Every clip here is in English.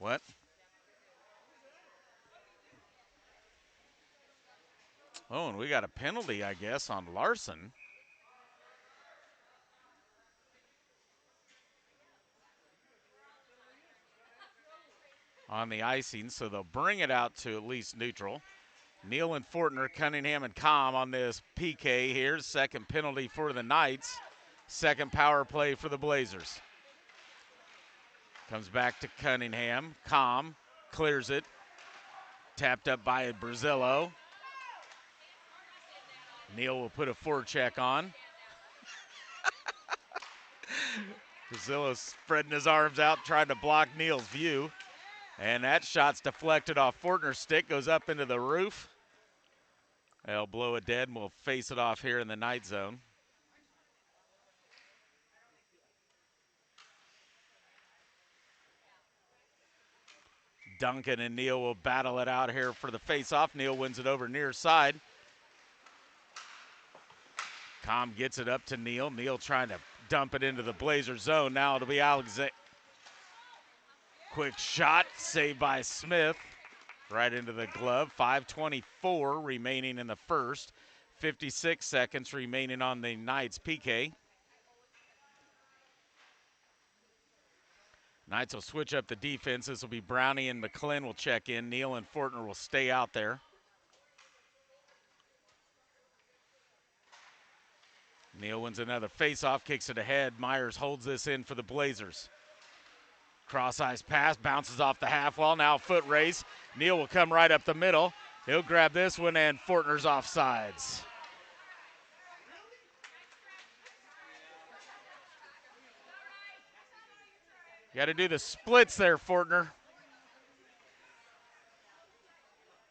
What? Oh, and we got a penalty, I guess, on Larson. On the icing, so they'll bring it out to at least neutral. Neal and Fortner, Cunningham and Com on this PK here. Second penalty for the Knights. Second power play for the Blazers. Comes back to Cunningham. Com clears it. Tapped up by Brazillo. Neal will put a forecheck on. Brazillo spreading his arms out, trying to block Neal's view. And that shot's deflected off Fortner's stick, goes up into the roof. They'll blow it dead, and we'll face it off here in the Knight zone. Duncan and Neal will battle it out here for the face-off. Neal wins it over near side. Com gets it up to Neal. Neal trying to dump it into the Blazer zone. Now it'll be Alexander. Quick shot, saved by Smith. Right into the glove. 5:24 remaining in the first. 56 seconds remaining on the Knights PK. Knights will switch up the defense. This will be Brownie and McClin will check in. Neal and Fortner will stay out there. Neal wins another face-off, kicks it ahead. Myers holds this in for the Blazers. Cross-ice pass, bounces off the half wall. Now foot race. Neal will come right up the middle. He'll grab this one, and Fortner's offsides. You got to do the splits there, Fortner.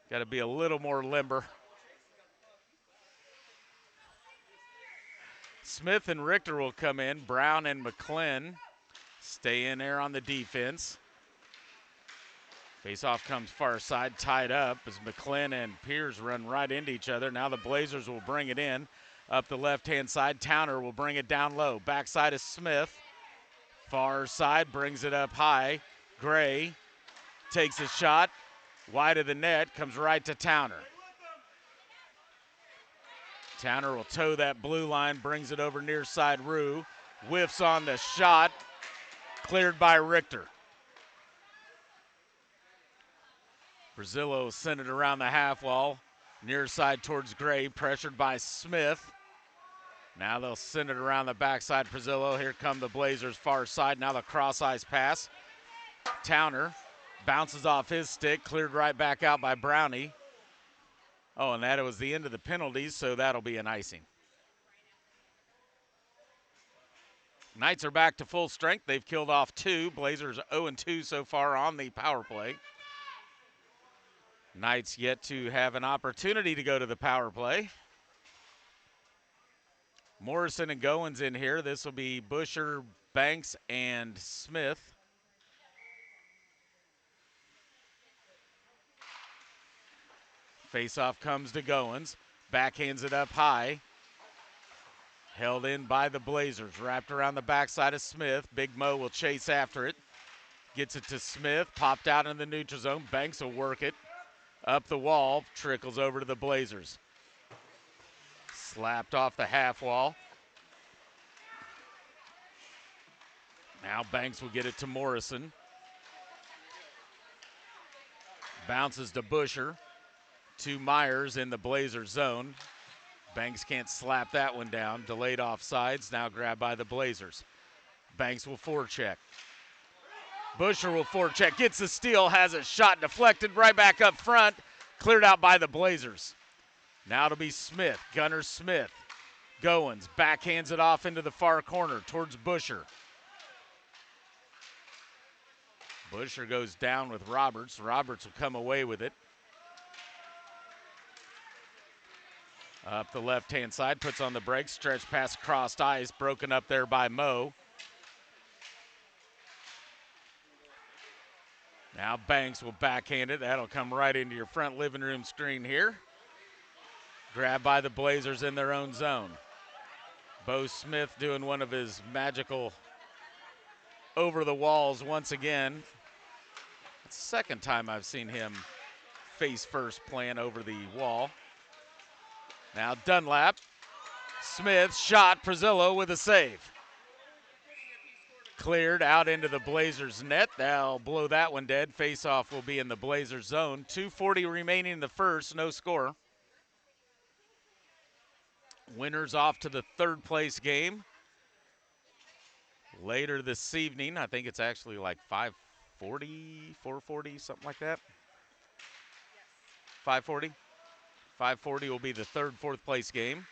Got to be a little more limber. Smith and Richter will come in. Brown and McClin stay in there on the defense. Face-off comes far side, tied up as McClin and Pierce run right into each other. Now the Blazers will bring it in. Up the left-hand side, Towner will bring it down low. Backside is Smith. Far side brings it up high. Gray takes a shot. Wide of the net, comes right to Towner. Towner will toe that blue line, brings it over near side Rue. Whiffs on the shot, cleared by Richter. Brazillo sent it around the half wall, near side towards Gray, pressured by Smith. Now they'll send it around the backside, Brazillo. Here come the Blazers far side. Now the cross-ice pass. Towner bounces off his stick, cleared right back out by Brownie. Oh, and that was the end of the penalties, so that'll be an icing. Knights are back to full strength. They've killed off 2. Blazers 0-2 so far on the power play. Knights yet to have an opportunity to go to the power play. Morrison and Goins in here. This will be Busher, Banks, and Smith. Face-off comes to Goins. Backhands it up high. Held in by the Blazers. Wrapped around the backside of Smith. Big Mo will chase after it. Gets it to Smith. Popped out in the neutral zone. Banks will work it. Up the wall. Trickles over to the Blazers. Slapped off the half wall. Now Banks will get it to Morrison. Bounces to Busher. To Myers in the Blazer zone. Banks can't slap that one down. Delayed offsides, now grabbed by the Blazers. Banks will forecheck. Busher will forecheck, gets the steal, has a shot deflected right back up front. Cleared out by the Blazers. Now it'll be Smith, Gunner Smith. Goins backhands it off into the far corner towards Busher. Busher goes down with Roberts. Roberts will come away with it. Up the left-hand side, puts on the brakes, stretch pass crossed ice, broken up there by Mo. Now Banks will backhand it. That'll come right into your front living room screen here. Grabbed by the Blazers in their own zone. Bo Smith doing one of his magical over the walls once again. second time I've seen him face first playing over the wall. Now Dunlap, Smith, shot, Prezillo with a save. Cleared out into the Blazers net. They'll blow that one dead. Face-off will be in the Blazers zone. 2:40 remaining in the first, no score. Winners off to the third place game. Later this evening, I think it's actually like 5:40, 4:40, something like that. 5:40? 5:40 will be the third, fourth place game.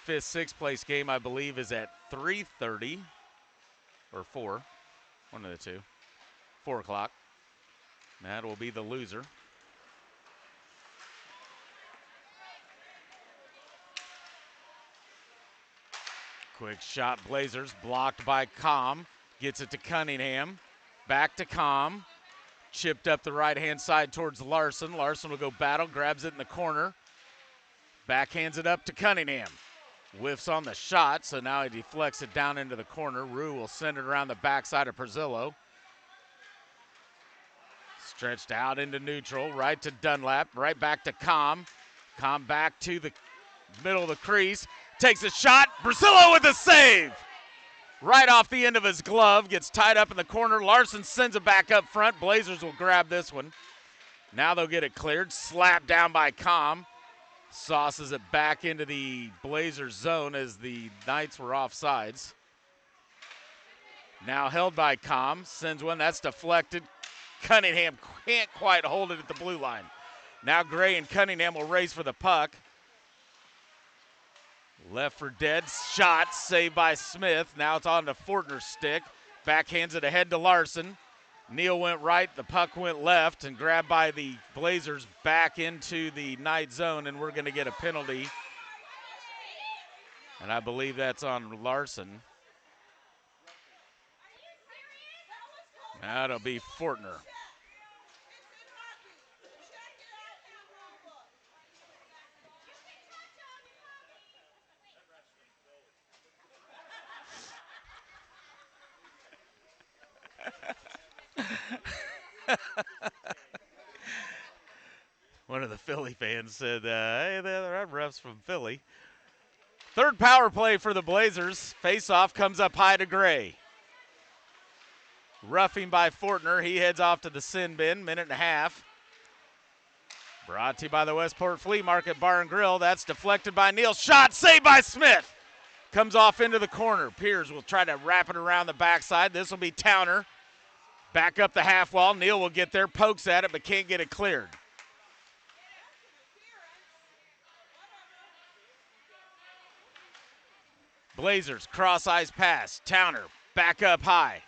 Fifth, sixth place game, I believe, is at 3:30 or 4. One of the two. 4 o'clock. That will be the loser. Quick shot, Blazers, blocked by Com. Gets it to Cunningham. Back to Com. Chipped up the right-hand side towards Larson. Larson will go battle, grabs it in the corner. Backhands it up to Cunningham. Whiffs on the shot, so now he deflects it down into the corner. Rue will send it around the backside of Prezillo. Stretched out into neutral, right to Dunlap, right back to Com. Com back to the middle of the crease. Takes a shot, Prezillo with a save! Right off the end of his glove, gets tied up in the corner. Larson sends it back up front. Blazers will grab this one. Now they'll get it cleared, slapped down by Com. Sauces it back into the Blazers zone as the Knights were offsides. Now held by Com, sends one, that's deflected. Cunningham can't quite hold it at the blue line. Now Gray and Cunningham will race for the puck. Left for dead, shot, saved by Smith. Now it's on to Fortner's stick. Backhands it ahead to Larson. Neal went right, the puck went left, and grabbed by the Blazers back into the Knight zone, and we're going to get a penalty. And I believe that's on Larson. That'll be Fortner. One of the Philly fans said, hey, the ref's from Philly. Third power play for the Blazers. Face-off comes up high to Gray. Roughing by Fortner. He heads off to the sin bin, minute and a half. Brought to you by the Westport Flea Market Bar and Grill. That's deflected by Neal. Shot, saved by Smith. Comes off into the corner. Piers will try to wrap it around the backside. This will be Towner. Back up the half wall. Neal will get there, pokes at it, but can't get it cleared. Blazers, cross-ice pass. Towner, back up high.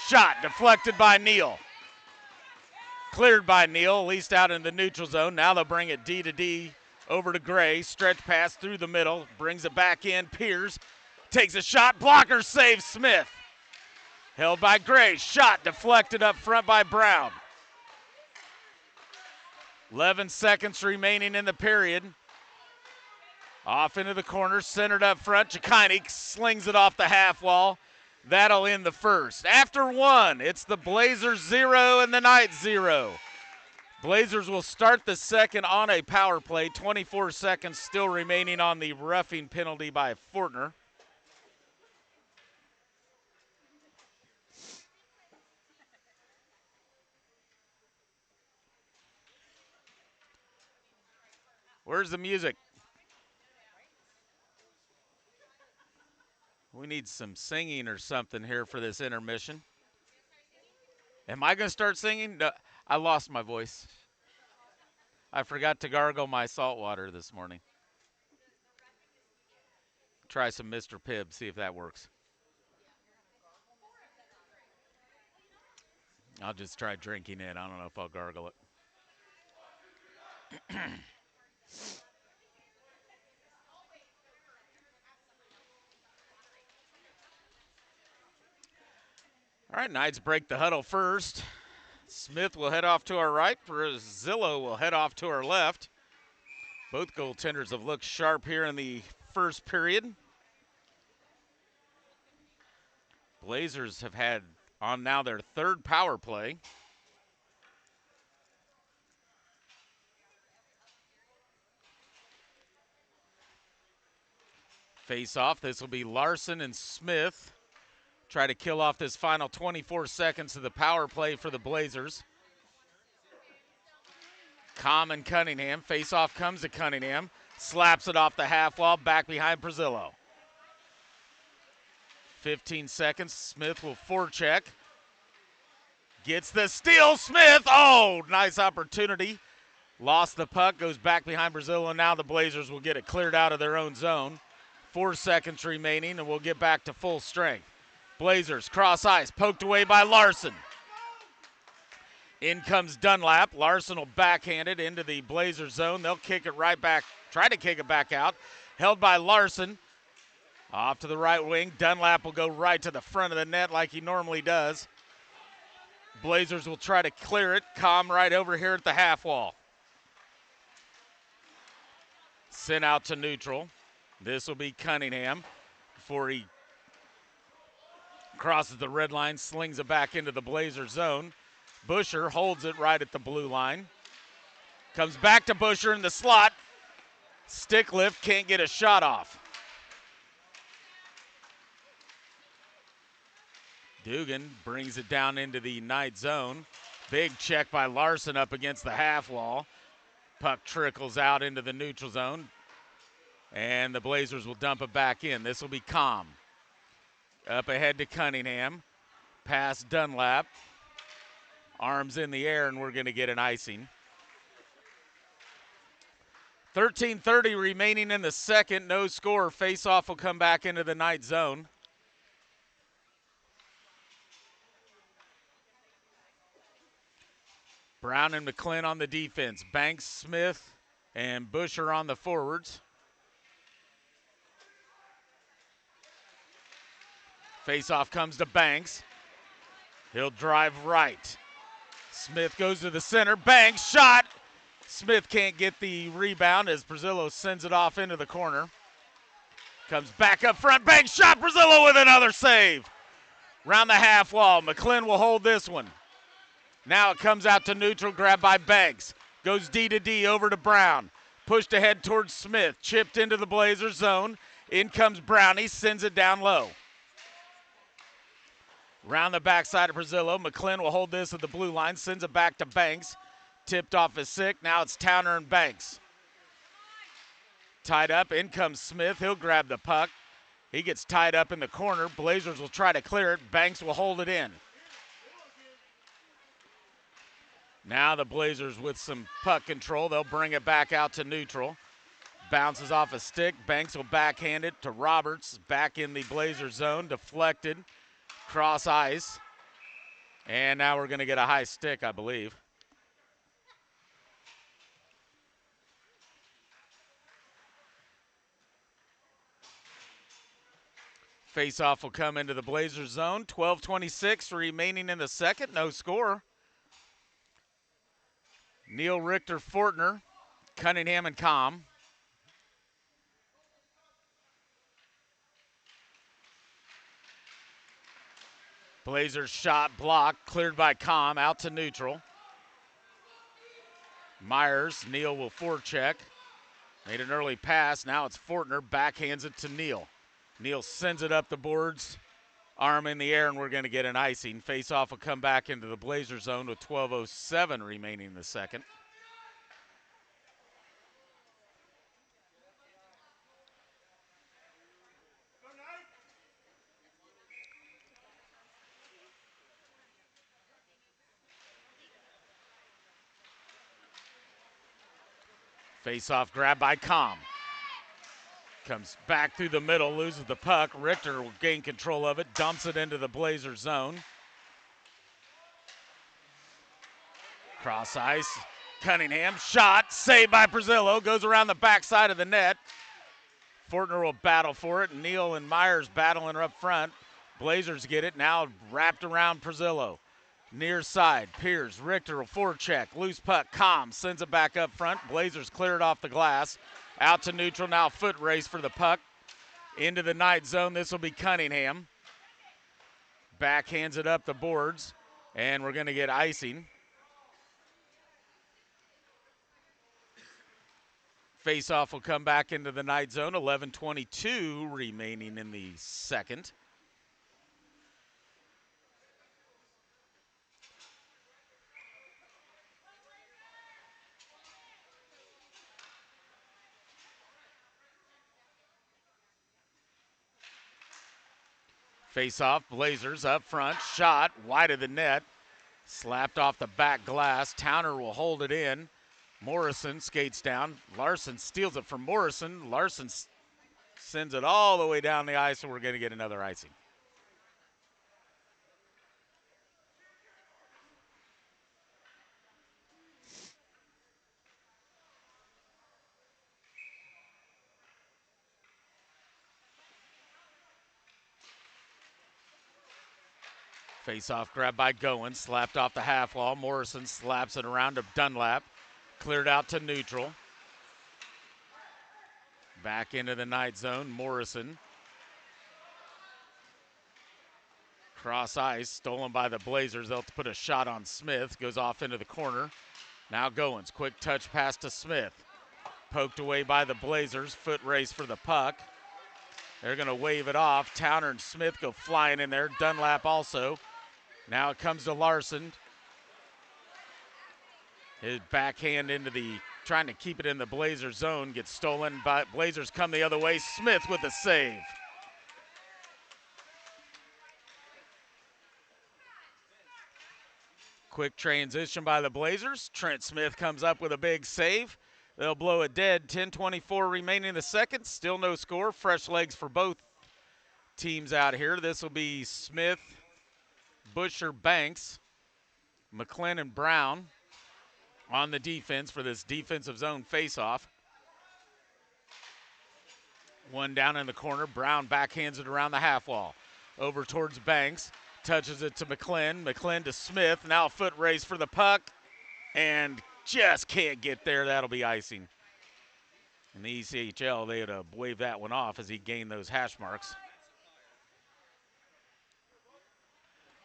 Shot, deflected by Neal. Cleared by Neal, at least out in the neutral zone. Now they'll bring it D to D over to Gray. Stretch pass through the middle, brings it back in. Piers takes a shot, blocker saves Smith. Held by Gray, shot deflected up front by Brown. 11 seconds remaining in the period. Off into the corner, centered up front. Chikaini slings it off the half wall. That'll end the first. After one, it's the Blazers 0 and the Knights 0. Blazers will start the second on a power play. 24 seconds still remaining on the roughing penalty by Fortner. Where's the music? We need some singing or something here for this intermission. Am I going to start singing? No, I lost my voice. I forgot to gargle my salt water this morning. Try some Mr. Pibb, see if that works. I'll just try drinking it. I don't know if I'll gargle it. All right, Knights break the huddle first. Smith will head off to our right. Prezillo will head off to our left. Both goaltenders have looked sharp here in the first period. Blazers have had on now their third power play. Face off. This will be Larson and Smith. Try to kill off this final 24 seconds of the power play for the Blazers. Com and Cunningham. Face off comes to Cunningham. Slaps it off the half wall, back behind Brazillo. 15 seconds. Smith will forecheck. Gets the steal. Smith. Oh, nice opportunity. Lost the puck. Goes back behind Brazillo. Now the Blazers will get it cleared out of their own zone. 4 seconds remaining, and we'll get back to full strength. Blazers cross ice. Poked away by Larson. In comes Dunlap. Larson will backhand it into the Blazer zone. They'll kick it right back, try to kick it back out. Held by Larson. Off to the right wing. Dunlap will go right to the front of the net like he normally does. Blazers will try to clear it. Com right over here at the half wall. Sent out to neutral. This will be Cunningham before he crosses the red line, slings it back into the Blazer zone. Busher holds it right at the blue line. Comes back to Busher in the slot. Stick lift, can't get a shot off. Dugan brings it down into the Knight zone. Big check by Larson up against the half wall. Puck trickles out into the neutral zone. And the Blazers will dump it back in. This will be Com. Up ahead to Cunningham. Past Dunlap. Arms in the air, and we're going to get an icing. 13:30 remaining in the second. No score. Face-off will come back into the Knight zone. Brown and McClin on the defense. Banks, Smith, and Busher on the forwards. Face-off comes to Banks. He'll drive right. Smith goes to the center. Banks, shot. Smith can't get the rebound as Brazillo sends it off into the corner. Comes back up front. Banks, shot. Brazillo with another save. Round the half wall. McClin will hold this one. Now it comes out to neutral, grabbed by Banks. Goes D to D over to Brown. Pushed ahead towards Smith. Chipped into the Blazer zone. In comes Brownie. Sends it down low. Round the backside of Brazillo. McClin will hold this at the blue line. Sends it back to Banks. Tipped off his stick. Now it's Towner and Banks. Tied up. In comes Smith. He'll grab the puck. He gets tied up in the corner. Blazers will try to clear it. Banks will hold it in. Now the Blazers with some puck control. They'll bring it back out to neutral. Bounces off a stick. Banks will backhand it to Roberts. Back in the Blazer zone. Deflected. Cross ice. And now we're going to get a high stick, I believe. Face-off will come into the Blazers zone. 12:26 remaining in the second. No score. Neal, Richter, Fortner, Cunningham, and Com. Blazers shot blocked, cleared by Com, out to neutral. Myers, Neal will forecheck. Made an early pass, now it's Fortner, backhands it to Neal. Neal sends it up the boards, arm in the air, and we're going to get an icing. Face-off will come back into the Blazer zone with 12:07 remaining in the second. Face-off grab by Com. Comes back through the middle, loses the puck. Richter will gain control of it, dumps it into the Blazer zone. Cross ice. Cunningham, shot, saved by Brazillo, goes around the backside of the net. Fortner will battle for it. Neal and Myers battling up front. Blazers get it, now wrapped around Brazillo. Near side, Pierce, Richter will forecheck. Loose puck, Com sends it back up front. Blazers clear it off the glass. Out to neutral, now foot race for the puck. Into the Knight zone, this will be Cunningham. Backhands it up the boards, and we're gonna get icing. Face-off will come back into the Knight zone. 11:22 remaining in the second. Face-off, Blazers up front, shot wide of the net, slapped off the back glass. Towner will hold it in. Morrison skates down. Larson steals it from Morrison. Larson sends it all the way down the ice, and we're going to get another icing. Face-off grab by Goins, slapped off the half wall. Morrison slaps it around to Dunlap. Cleared out to neutral. Back into the Knight zone, Morrison. Cross ice, stolen by the Blazers. They'll put a shot on Smith. Goes off into the corner. Now Goins, quick touch pass to Smith. Poked away by the Blazers. Foot race for the puck. They're going to wave it off. Towner and Smith go flying in there. Dunlap also. Now it comes to Larson. His backhand into the, trying to keep it in the Blazers zone, gets stolen, but Blazers come the other way. Smith with a save. Quick transition by the Blazers. Trent Smith comes up with a big save. They'll blow it dead. 10:24 remaining in the second. Still no score. Fresh legs for both teams out here. This will be Smith, Busher, Banks, McClin, and Brown on the defense for this defensive zone faceoff. One down in the corner. Brown backhands it around the half wall. Over towards Banks. Touches it to McClin. McClin to Smith. Now a foot race for the puck. And just can't get there. That'll be icing. In the ECHL, they had to wave that one off as he gained those hash marks.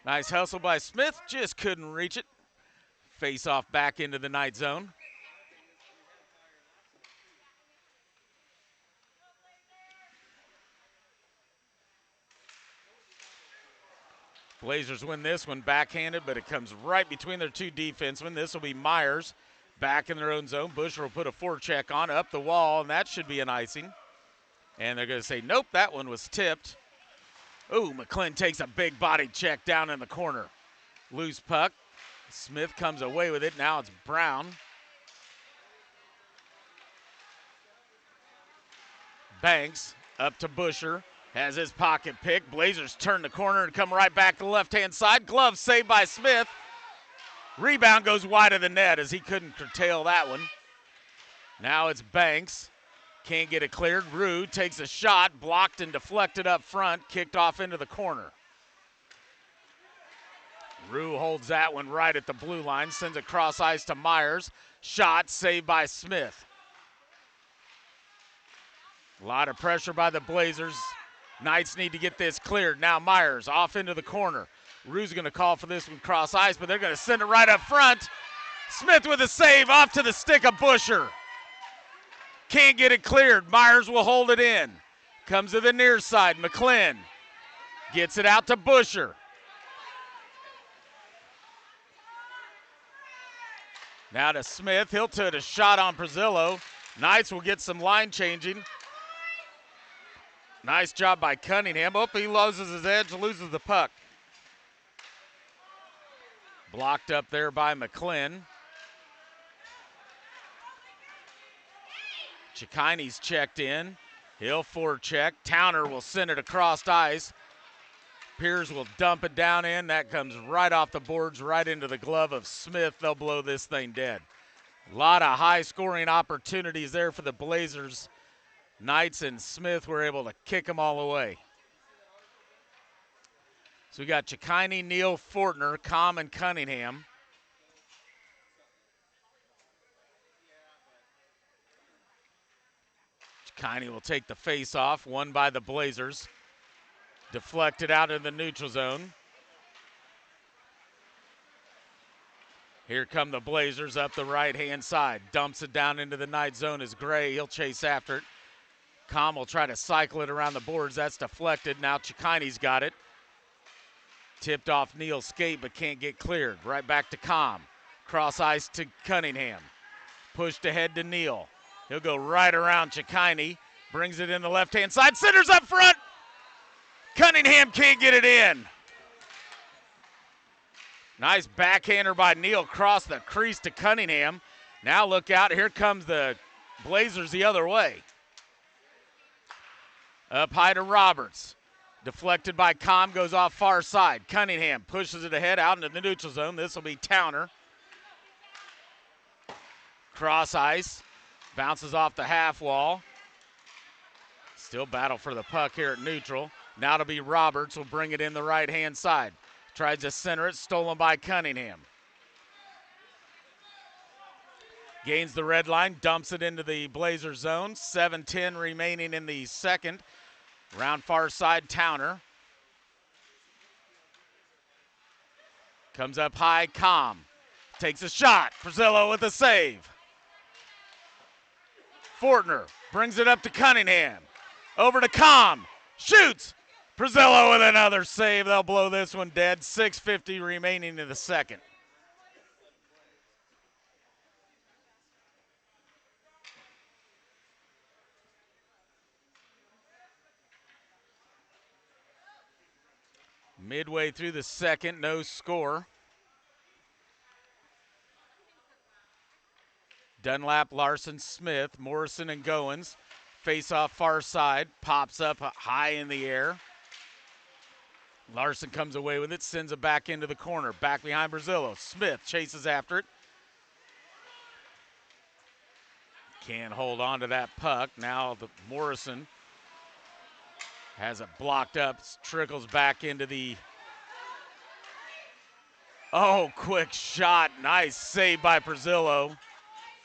Nice hustle by Smith. Just couldn't reach it. Face off back into the Knight zone. Blazers win this one backhanded, but it comes right between their two defensemen. This will be Myers back in their own zone. Busher will put a forecheck on up the wall, and that should be an icing. And they're going to say, nope, that one was tipped. Ooh, McClin takes a big body check down in the corner. Loose puck. Smith comes away with it. Now it's Brown. Banks up to Busher. Has his pocket pick. Blazers turn the corner and come right back to the left-hand side. Glove saved by Smith. Rebound goes wide of the net as he couldn't curtail that one. Now it's Banks. Can't get it cleared. Rue takes a shot. Blocked and deflected up front. Kicked off into the corner. Rue holds that one right at the blue line. Sends it cross ice to Myers. Shot saved by Smith. A lot of pressure by the Blazers. Knights need to get this cleared. Now Myers off into the corner. Rue's going to call for this one cross ice, but they're going to send it right up front. Smith with a save off to the stick of Busher. Can't get it cleared. Myers will hold it in. Comes to the near side. McClin gets it out to Busher. Now to Smith. He'll take a shot on Brazillo. Knights will get some line changing. Nice job by Cunningham. Oh, he loses his edge, loses the puck. Blocked up there by McClin. Chikaine's checked in. He'll forecheck. Towner will send it across ice. Piers will dump it down in. That comes right off the boards, right into the glove of Smith. They'll blow this thing dead. A lot of high-scoring opportunities there for the Blazers. Knights and Smith were able to kick them all away. So we got Chikaine, Neal, Fortner, Com, and Cunningham. Chikaine will take the face-off, won by the Blazers. Deflected out in the neutral zone. Here come the Blazers up the right-hand side. Dumps it down into the night zone is Gray. He'll chase after it. Com will try to cycle it around the boards. That's deflected. Now Chikaine's got it. Tipped off Neal's skate but can't get cleared. Right back to Com. Cross ice to Cunningham. Pushed ahead to Neal. He'll go right around Chikaine. Brings it in the left-hand side. Centers up front. Cunningham can't get it in. Nice backhander by Neal. Cross the crease to Cunningham. Now look out. Here comes the Blazers the other way. Up high to Roberts. Deflected by Com. Goes off far side. Cunningham pushes it ahead out into the neutral zone. This will be Towner. Cross ice. Bounces off the half wall. Still battle for the puck here at neutral. Now to be Roberts. Will bring it in the right-hand side. Tries to center it. Stolen by Cunningham. Gains the red line. Dumps it into the Blazer zone. 7:10 remaining in the second. Round far side, Towner. Comes up high, Com. Takes a shot. Perzillo with a save. Fortner brings it up to Cunningham. Over to Com. Shoots. Perzillo with another save. They'll blow this one dead. 6:50 remaining in the second. Midway through the second, no score. Dunlap, Larson, Smith, Morrison, and Goins. Face off far side, pops up high in the air. Larson comes away with it, sends it back into the corner. Back behind Perzillo. Smith chases after it. Can't hold on to that puck. Now the Morrison has it blocked up, trickles back into the... Oh, quick shot. Nice save by Perzillo.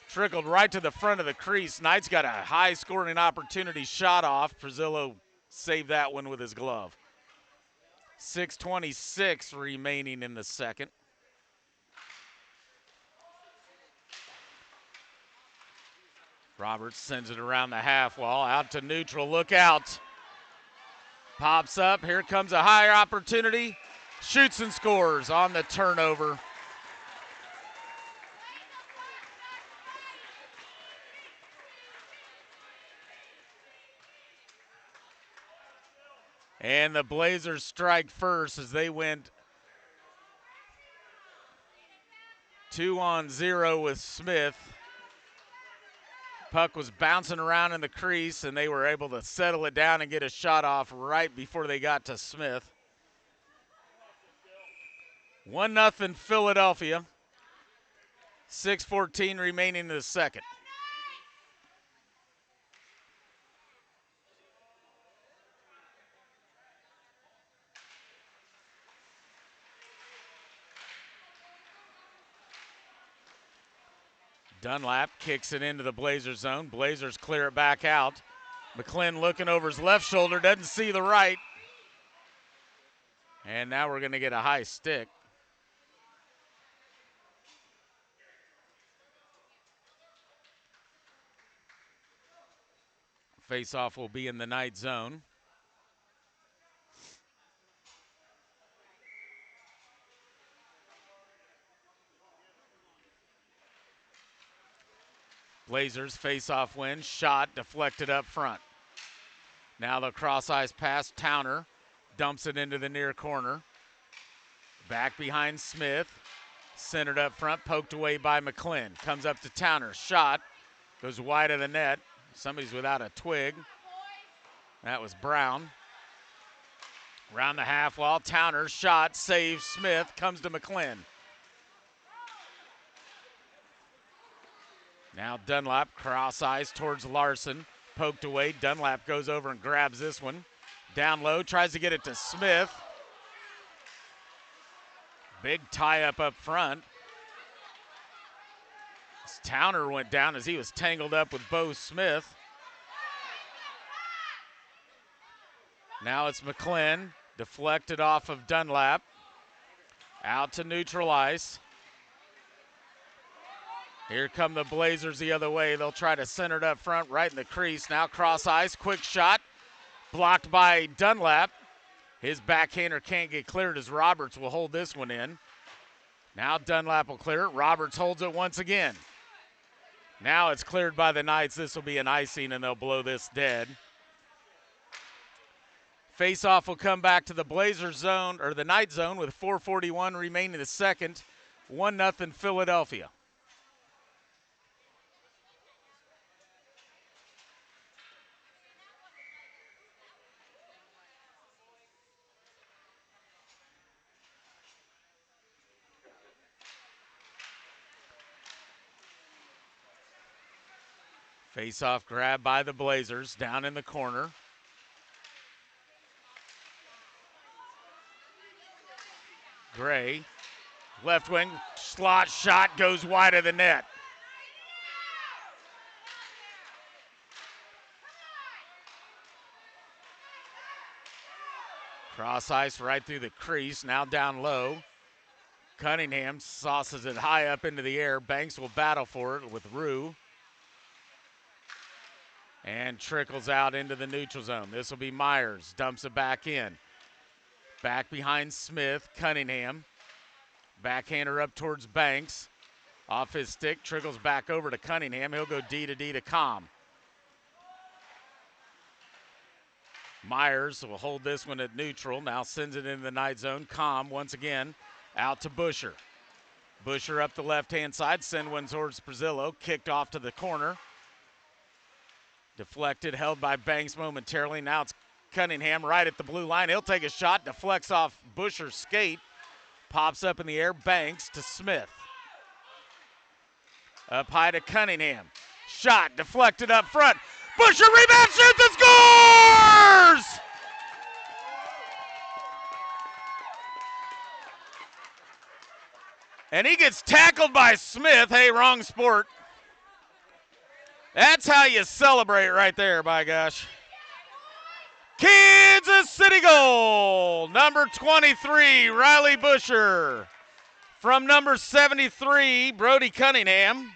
Trickled right to the front of the crease. Knight's got a high scoring opportunity shot off. Perzillo saved that one with his glove. 6:26 remaining in the second. Roberts sends it around the half wall, out to neutral, look out. Pops up, here comes a higher opportunity. Shoots and scores on the turnover. And the Blazers strike first as they went 2-on-0 with Smith. Puck was bouncing around in the crease, and they were able to settle it down and get a shot off right before they got to Smith. 1-0 Philadelphia. 6:14 remaining in the second. Dunlap kicks it into the Blazers zone. Blazers clear it back out. McClin looking over his left shoulder, doesn't see the right. And now we're going to get a high stick. Face-off will be in the night zone. Blazers face-off win, shot deflected up front. Now the cross-ice pass, Towner dumps it into the near corner. Back behind Smith, centered up front, poked away by McClin. Comes up to Towner, shot, goes wide of the net. Somebody's without a twig. That was Brown. Around the half wall, Towner, shot, saves Smith, comes to McClin. Now Dunlap, cross ice towards Larson, poked away. Dunlap goes over and grabs this one. Down low, tries to get it to Smith. Big tie-up up front. Towner went down as he was tangled up with Bo Smith. Now it's McClin, deflected off of Dunlap. Out to neutral ice. Here come the Blazers the other way. They'll try to center it up front, right in the crease. Now cross ice, quick shot, blocked by Dunlap. His backhander can't get cleared as Roberts will hold this one in. Now Dunlap will clear it. Roberts holds it once again. Now it's cleared by the Knights. This will be an icing, and they'll blow this dead. Face-off will come back to the Blazers zone, or the Knight zone, with 4:41 remaining in the second. 1-0 Philadelphia. Face-off grab by the Blazers down in the corner. Gray, left wing, slot shot goes wide of the net. Cross ice right through the crease, now down low. Cunningham sauces it high up into the air. Banks will battle for it with Rue. And trickles out into the neutral zone. This will be Myers, dumps it back in. Back behind Smith, Cunningham. Backhander up towards Banks. Off his stick, trickles back over to Cunningham. He'll go D to Com. Myers will hold this one at neutral. Now sends it into the Knight zone. Com once again out to Busher. Busher up the left-hand side. Send one towards Brazillo. Kicked off to the corner. Deflected, held by Banks momentarily. Now it's Cunningham right at the blue line. He'll take a shot. Deflects off Busher's skate. Pops up in the air. Banks to Smith. Up high to Cunningham. Shot deflected up front. Busher rebound, shoots and scores! And he gets tackled by Smith. Hey, wrong sport. That's how you celebrate right there, by gosh. Kansas City goal. Number 23, Riley Busher. From number 73, Brody Cunningham.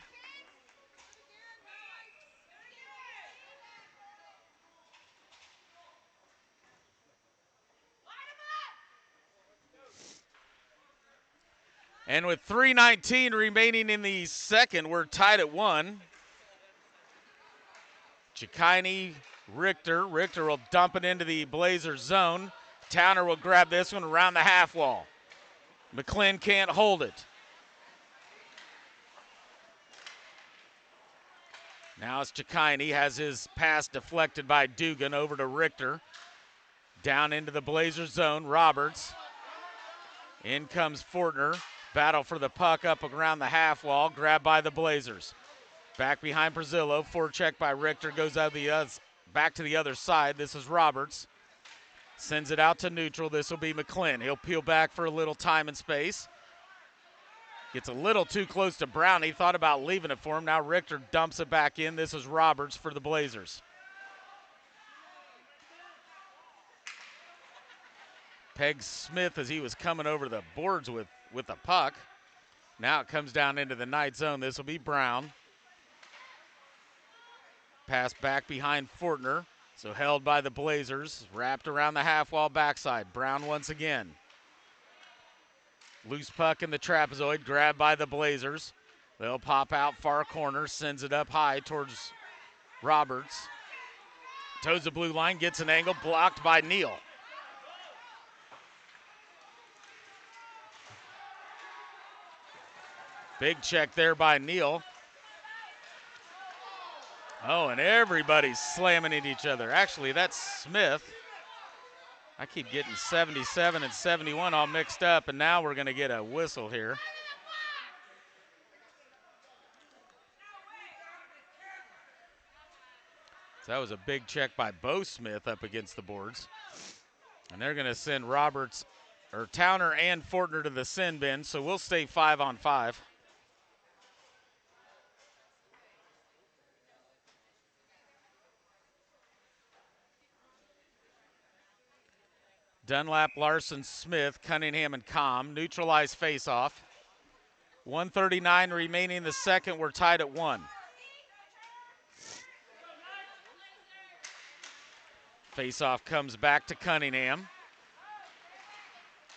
And with 3:19 remaining in the second, we're tied at 1. Chikini, Richter. Richter will dump it into the Blazers zone. Towner will grab this one around the half wall. McClin can't hold it. Now it's Chikini, has his pass deflected by Dugan over to Richter. Down into the Blazers zone, Roberts. In comes Fortner. Battle for the puck up around the half wall, grabbed by the Blazers. Back behind Brazillo, forecheck by Richter, goes out back to the other side. This is Roberts. Sends it out to neutral. This will be McClin. He'll peel back for a little time and space. Gets a little too close to Brown. He thought about leaving it for him. Now Richter dumps it back in. This is Roberts for the Blazers. Pegs Smith as he was coming over the boards with the puck. Now it comes down into the Knight zone. This will be Brown. Pass back behind Fortner. So held by the Blazers. Wrapped around the half wall backside. Brown once again. Loose puck in the trapezoid. Grabbed by the Blazers. They'll pop out far corner. Sends it up high towards Roberts. Toes the blue line. Gets an angle. Blocked by Neal. Big check there by Neal. Oh, and everybody's slamming at each other. Actually, that's Smith. I keep getting 77 and 71 all mixed up, and now we're going to get a whistle here. So that was a big check by Bo Smith up against the boards. And they're going to send Towner and Fortner to the sin bin, so we'll stay 5-on-5. Dunlap, Larson, Smith, Cunningham, and Com. Neutralize faceoff. 1:39 remaining in the second. We're tied at 1. Faceoff comes back to Cunningham.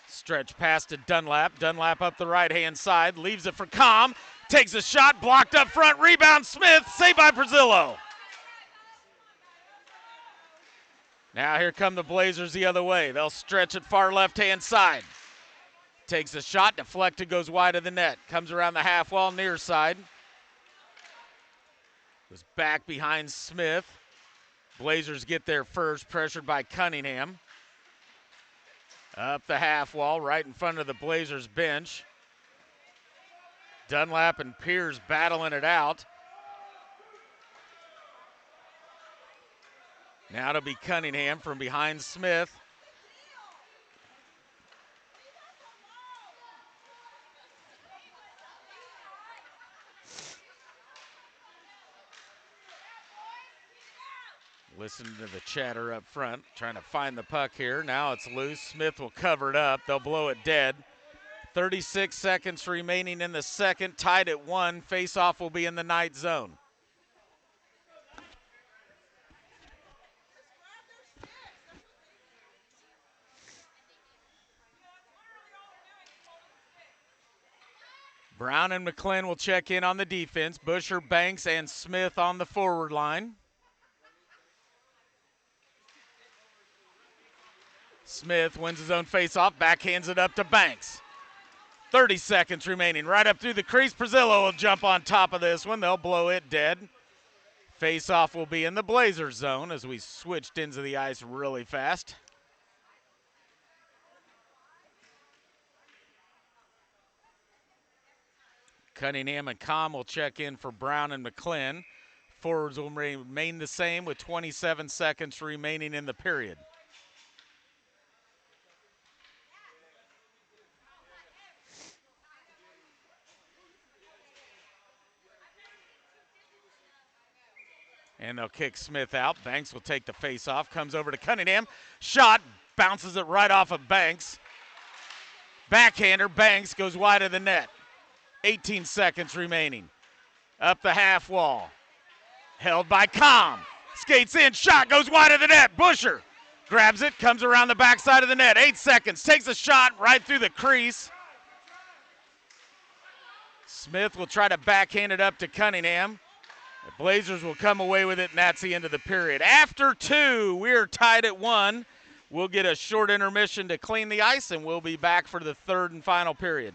Stretch pass to Dunlap. Dunlap up the right-hand side. Leaves it for Com. Takes a shot. Blocked up front. Rebound Smith. Saved by Brazillo. Now here come the Blazers the other way. They'll stretch it far left-hand side. Takes a shot. Deflected. Goes wide of the net. Comes around the half wall near side. Goes back behind Smith. Blazers get there first. Pressured by Cunningham. Up the half wall, right in front of the Blazers bench. Dunlap and Pierce battling it out. Now it'll be Cunningham from behind Smith. Listen to the chatter up front, trying to find the puck here. Now it's loose. Smith will cover it up. They'll blow it dead. 36 seconds remaining in the second, tied at 1. Face-off will be in the night zone. Brown and McClin will check in on the defense. Busher, Banks, and Smith on the forward line. Smith wins his own face-off, backhands it up to Banks. 30 seconds remaining, right up through the crease. Brazillo will jump on top of this one. They'll blow it dead. Face-off will be in the Blazers zone as we switched into the ice really fast. Cunningham and Com will check in for Brown and McClin. Forwards will remain the same with 27 seconds remaining in the period. And they'll kick Smith out. Banks will take the face-off. Comes over to Cunningham. Shot. Bounces it right off of Banks. Backhander. Banks goes wide of the net. 18 seconds remaining. Up the half wall. Held by Com. Skates in. Shot goes wide of the net. Busher grabs it. Comes around the backside of the net. 8 seconds. Takes a shot right through the crease. Smith will try to backhand it up to Cunningham. The Blazers will come away with it, and that's the end of the period. After 2, we're tied at 1. We'll get a short intermission to clean the ice, and we'll be back for the third and final period.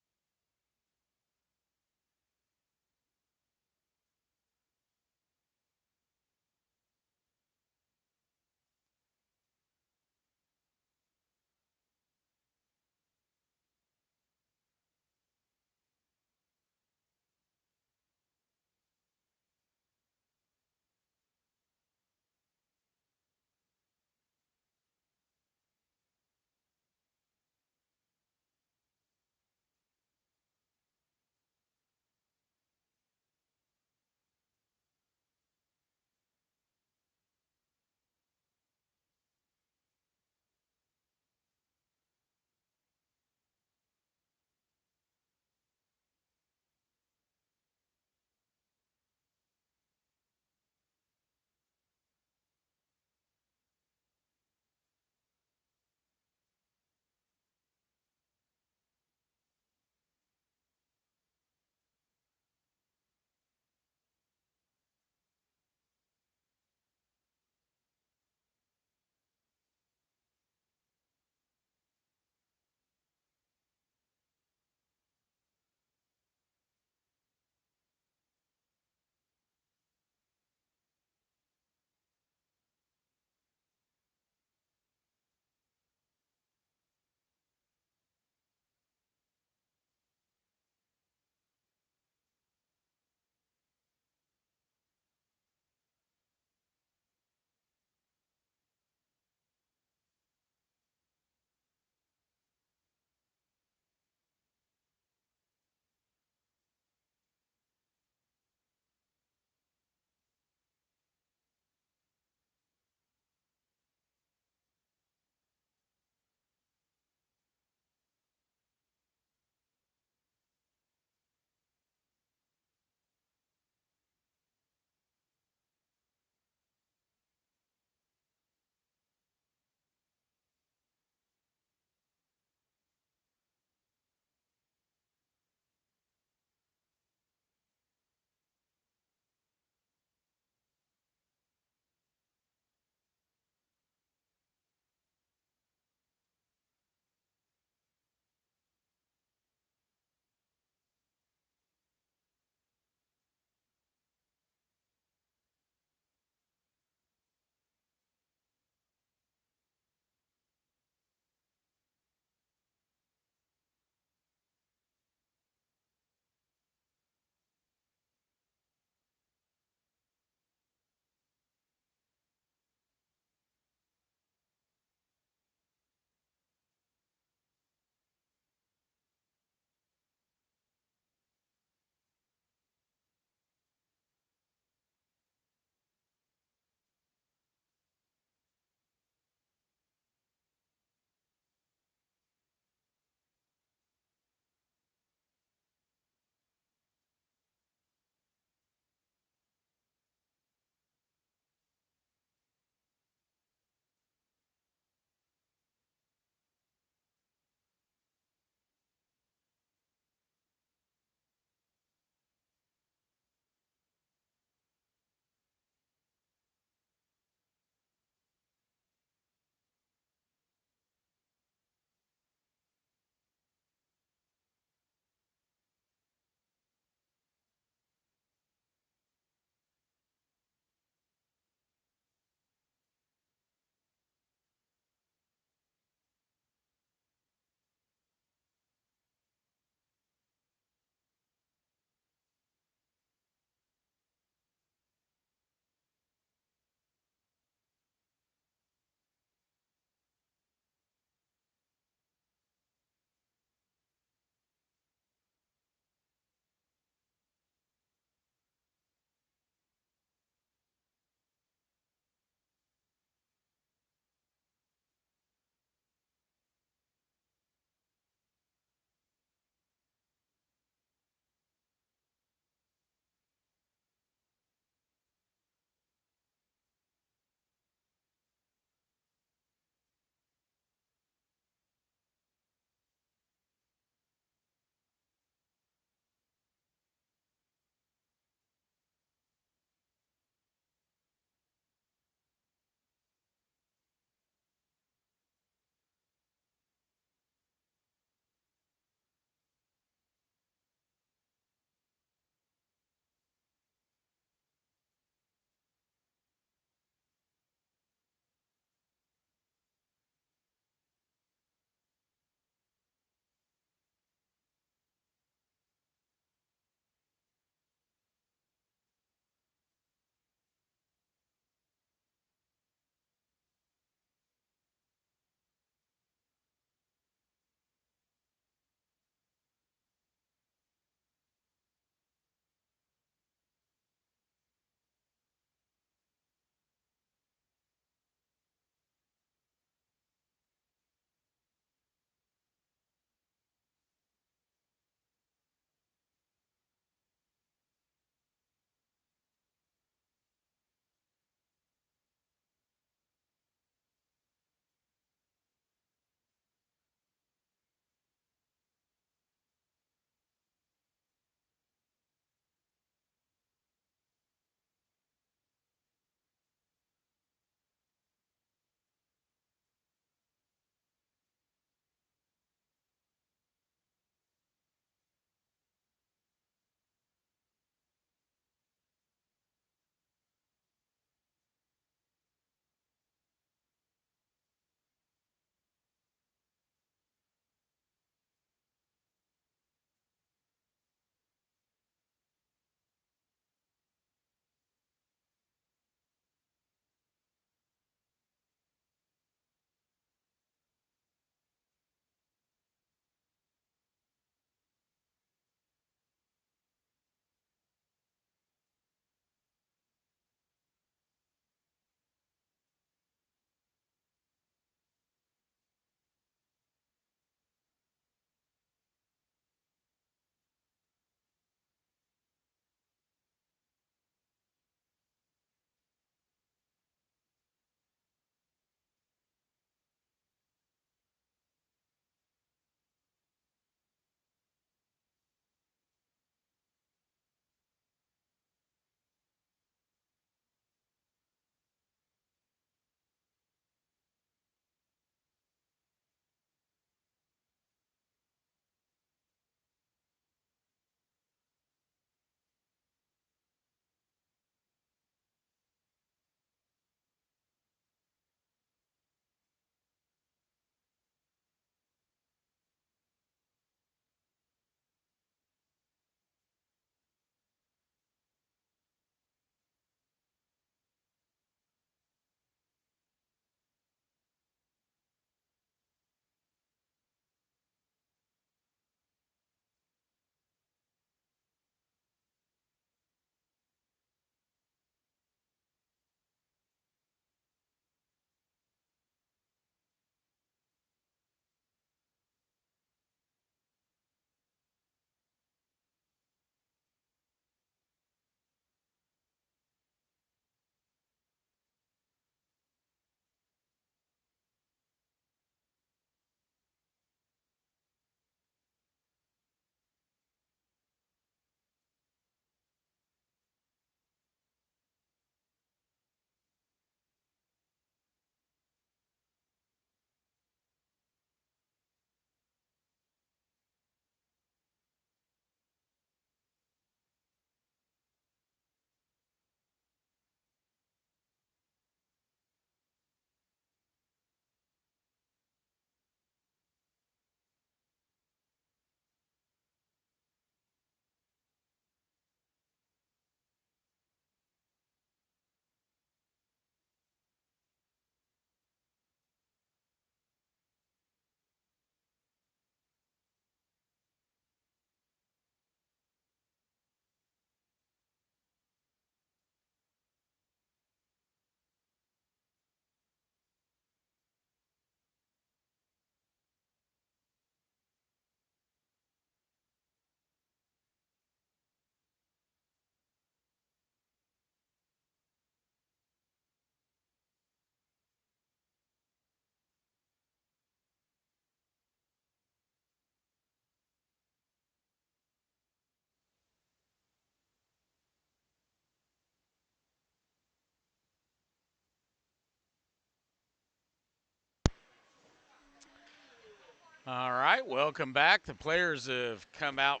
All right, welcome back. The players have come out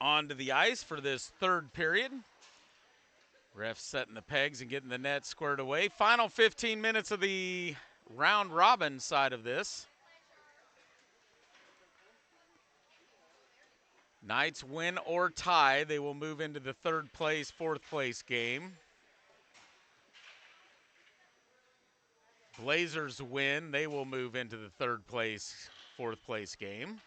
onto the ice for this third period. Ref setting the pegs and getting the net squared away. Final 15 minutes of the round robin side of this. Knights win or tie, they will move into the third place, fourth place game. Blazers win, they will move into the third place, fourth place game.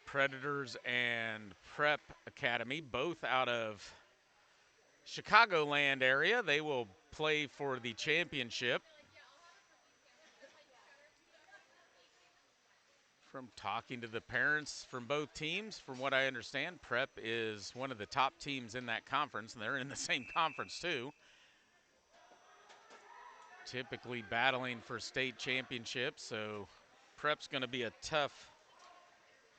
Predators and Prep Academy, both out of Chicagoland area. They will play for the championship. From talking to the parents from both teams, from what I understand, Prep is one of the top teams in that conference, and they're in the same conference too. Typically battling for state championships, so Prep's going to be a tough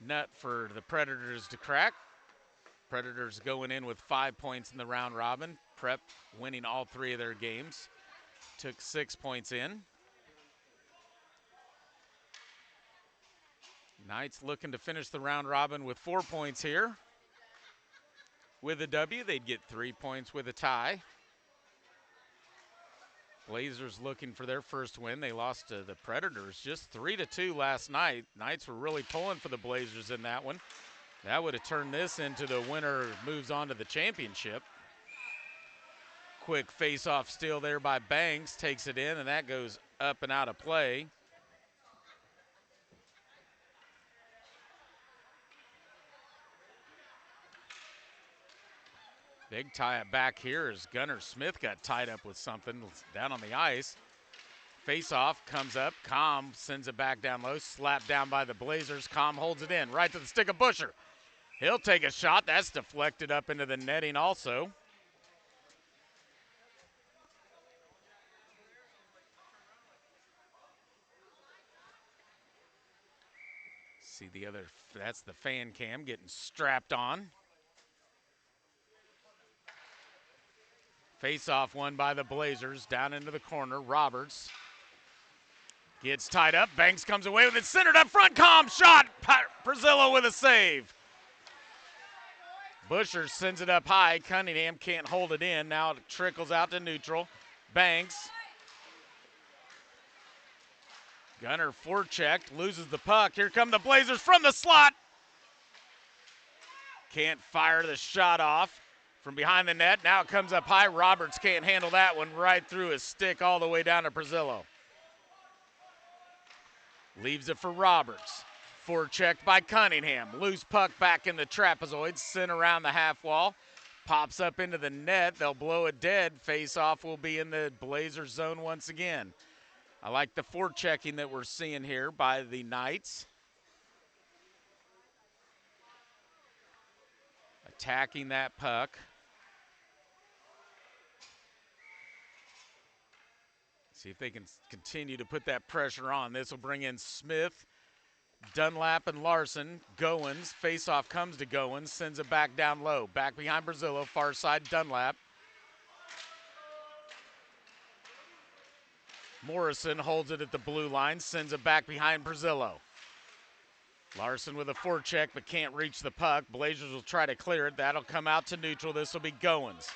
nut for the Predators to crack. Predators going in with 5 points in the round robin. Prep winning all 3 of their games. Took 6 points in. Knights looking to finish the round robin with 4 points here. With a W, they'd get 3 points with a tie. Blazers looking for their first win. They lost to the Predators just 3-2 last night. Knights were really pulling for the Blazers in that one. That would have turned this into the winner moves on to the championship. Quick face-off steal there by Banks, takes it in, and that goes up and out of play. Big tie-up back here as Gunnar Smith got tied up with something down on the ice. Face-off comes up. Com sends it back down low. Slapped down by the Blazers. Com holds it in right to the stick of Busher. He'll take a shot. That's deflected up into the netting also. See the other, that's the fan cam getting strapped on. Face-off won by the Blazers down into the corner. Roberts gets tied up. Banks comes away with it. Centered up front. Com shot. Perzillo with a save. Busher sends it up high. Cunningham can't hold it in. Now it trickles out to neutral. Banks. Gunner forechecked. Loses the puck. Here come the Blazers from the slot. Can't fire the shot off from behind the net. Now it comes up high. Roberts can't handle that one, right through his stick all the way down to Perzillo. Leaves it for Roberts. Forechecked by Cunningham. Loose puck back in the trapezoid. Sent around the half wall. Pops up into the net. They'll blow it dead. Face-off will be in the Blazers zone once again. I like the forechecking that we're seeing here by the Knights. Attacking that puck. See if they can continue to put that pressure on. This will bring in Smith, Dunlap, and Larson. Goins, face-off comes to Goins, sends it back down low. Back behind Perzillo, far side Dunlap. Morrison holds it at the blue line, sends it back behind Perzillo. Larson with a forecheck but can't reach the puck. Blazers will try to clear it. That'll come out to neutral. This will be Goins.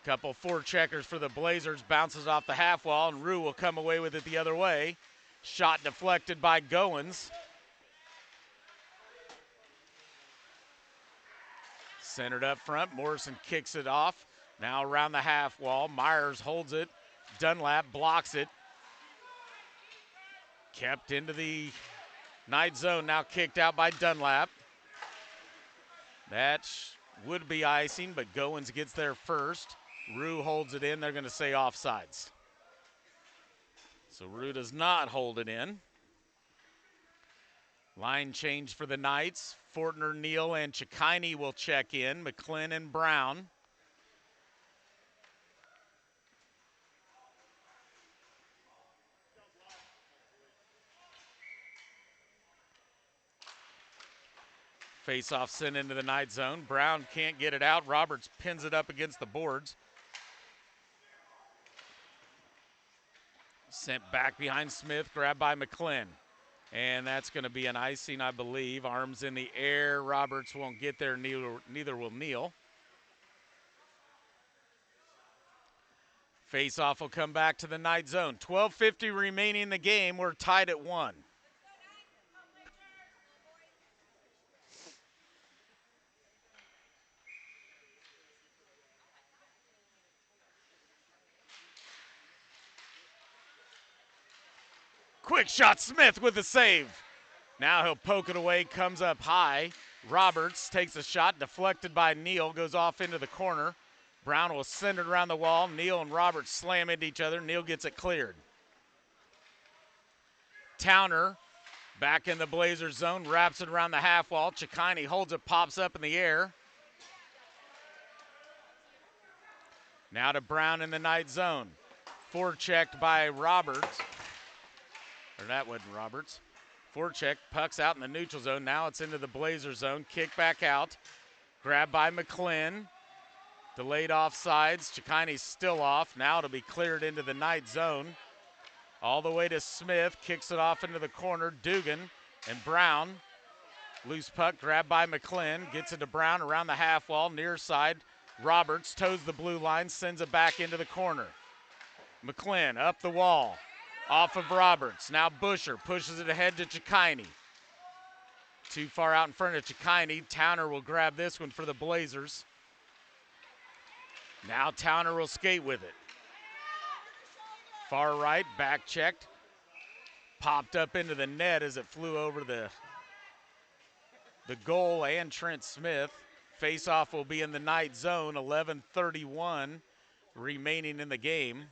Couple forecheckers for the Blazers. Bounces off the half wall, and Rue will come away with it the other way. Shot deflected by Goins. Centered up front. Morrison kicks it off. Now around the half wall. Myers holds it. Dunlap blocks it. Kept into the Knight zone. Now kicked out by Dunlap. That would be icing, but Goins gets there first. Rue holds it in. They're going to say offsides. So Rue does not hold it in. Line change for the Knights. Fortner, Neal, and Chikini will check in. McClin and Brown. Face-off sent into the Knight zone. Brown can't get it out. Roberts pins it up against the boards. Sent back behind Smith, grabbed by McClin. And that's going to be an icing, I believe. Arms in the air. Roberts won't get there, neither will Neal. Face-off will come back to the Knight zone. 12:50 remaining in the game. We're tied at 1. Quick shot, Smith with the save. Now he'll poke it away, comes up high. Roberts takes a shot, deflected by Neal, goes off into the corner. Brown will send it around the wall. Neal and Roberts slam into each other. Neal gets it cleared. Towner back in the Blazers zone, wraps it around the half wall. Chikine holds it, pops up in the air. Now to Brown in the Knight zone. Forechecked by Roberts. Or that wasn't Roberts. Forecheck, puck's out in the neutral zone. Now it's into the Blazer zone. Kick back out. Grabbed by McClin. Delayed offsides. Chikine's still off. Now it'll be cleared into the Knight zone. All the way to Smith. Kicks it off into the corner. Dugan and Brown. Loose puck grabbed by McClin. Gets it to Brown around the half wall. Near side. Roberts toes the blue line. Sends it back into the corner. McClin up the wall. Off of Roberts. Now Busher pushes it ahead to Chikine. Too far out in front of Chikine. Towner will grab this one for the Blazers. Now Towner will skate with it. Far right, back checked. Popped up into the net as it flew over the goal and Trent Smith. Face-off will be in the Knight zone. 11:31 remaining in the game.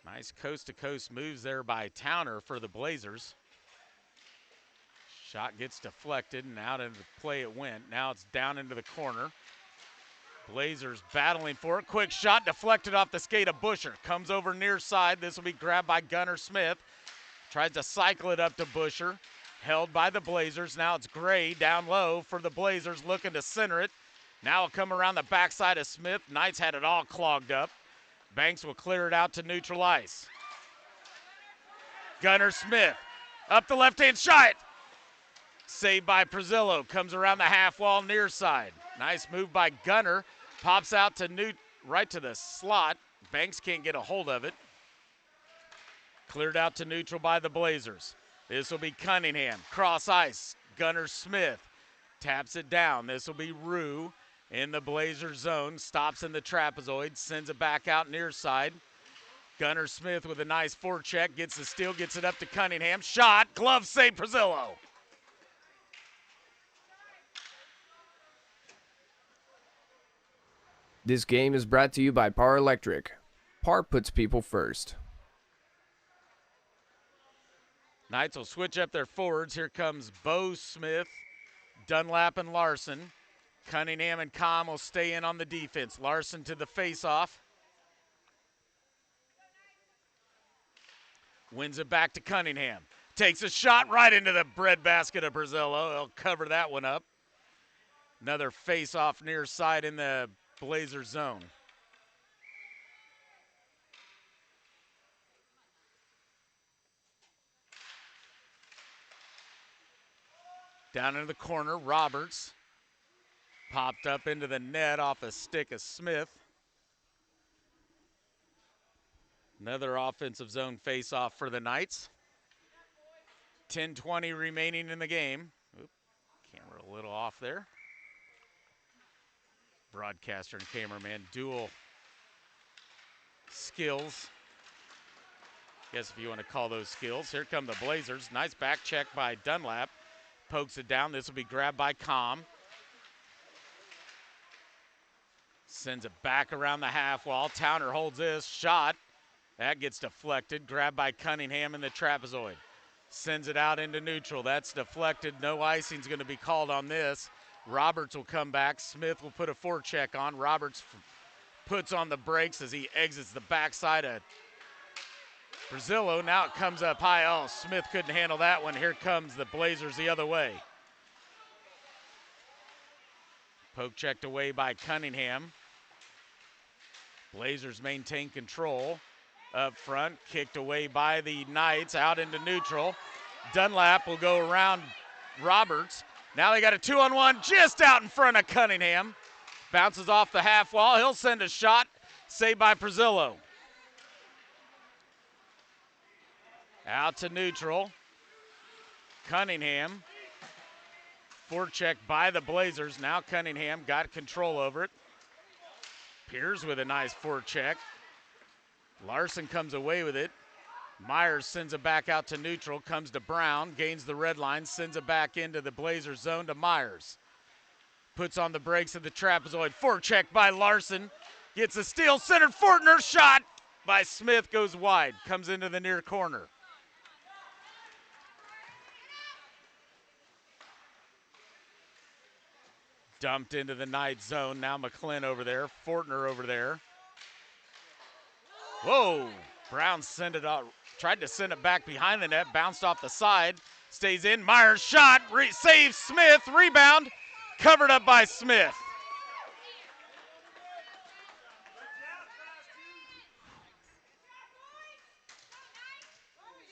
Nice coast-to-coast moves there by Towner for the Blazers. Shot gets deflected and out into play it went. Now it's down into the corner. Blazers battling for it. Quick shot deflected off the skate of Busher. Comes over near side. This will be grabbed by Gunnar Smith. Tries to cycle it up to Busher. Held by the Blazers. Now it's Gray down low for the Blazers looking to center it. Now it'll come around the backside of Smith. Knights had it all clogged up. Banks will clear it out to neutral ice. Gunnar Smith up the left-hand shot. Saved by Prezillo. Comes around the half wall near side. Nice move by Gunnar. Pops out to right to the slot. Banks can't get a hold of it. Cleared out to neutral by the Blazers. This will be Cunningham. Cross ice. Gunnar Smith taps it down. This will be Rue. In the Blazer zone, stops in the trapezoid, sends it back out near side. Gunnar Smith with a nice forecheck, gets the steal, gets it up to Cunningham. Shot, glove save, Prezillo. This game is brought to you by Par Electric. Par puts people first. Knights will switch up their forwards. Here comes Bo Smith, Dunlap, and Larson. Cunningham and Com will stay in on the defense. Larson to the face-off. Wins it back to Cunningham. Takes a shot right into the breadbasket of Prezillo. He'll cover that one up. Another face-off near side in the Blazer zone. Down into the corner, Roberts. Popped up into the net off a stick of Smith. Another offensive zone face-off for the Knights. 10:20 remaining in the game. Oop, camera a little off there. Broadcaster and cameraman, dual skills. Guess if you want to call those skills. Here come the Blazers. Nice back check by Dunlap. Pokes it down. This will be grabbed by Com. Sends it back around the half wall. Towner holds this. Shot. That gets deflected. Grabbed by Cunningham in the trapezoid. Sends it out into neutral. That's deflected. No icing's going to be called on this. Roberts will come back. Smith will put a forecheck on. Roberts puts on the brakes as he exits the backside of Brazillo, now it comes up high. Oh, Smith couldn't handle that one. Here comes the Blazers the other way. Poke checked away by Cunningham. Blazers maintain control up front. Kicked away by the Knights out into neutral. Dunlap will go around Roberts. Now they got a 2-on-1 just out in front of Cunningham. Bounces off the half wall. He'll send a shot. Saved by Brazillo. Out to neutral. Cunningham. Forecheck by the Blazers. Now Cunningham got control over it. Pierce with a nice forecheck. Larson comes away with it. Myers sends it back out to neutral. Comes to Brown. Gains the red line. Sends it back into the Blazers zone to Myers. Puts on the brakes of the trapezoid. Forecheck by Larson. Gets a steal. Centered Fortner. Shot by Smith. Goes wide. Comes into the near corner. Dumped into the Knight zone. Now McClin over there. Fortner over there. Whoa. Brown sent it out. Tried to send it back behind the net. Bounced off the side. Stays in. Myers shot. Saves Smith. Rebound. Covered up by Smith.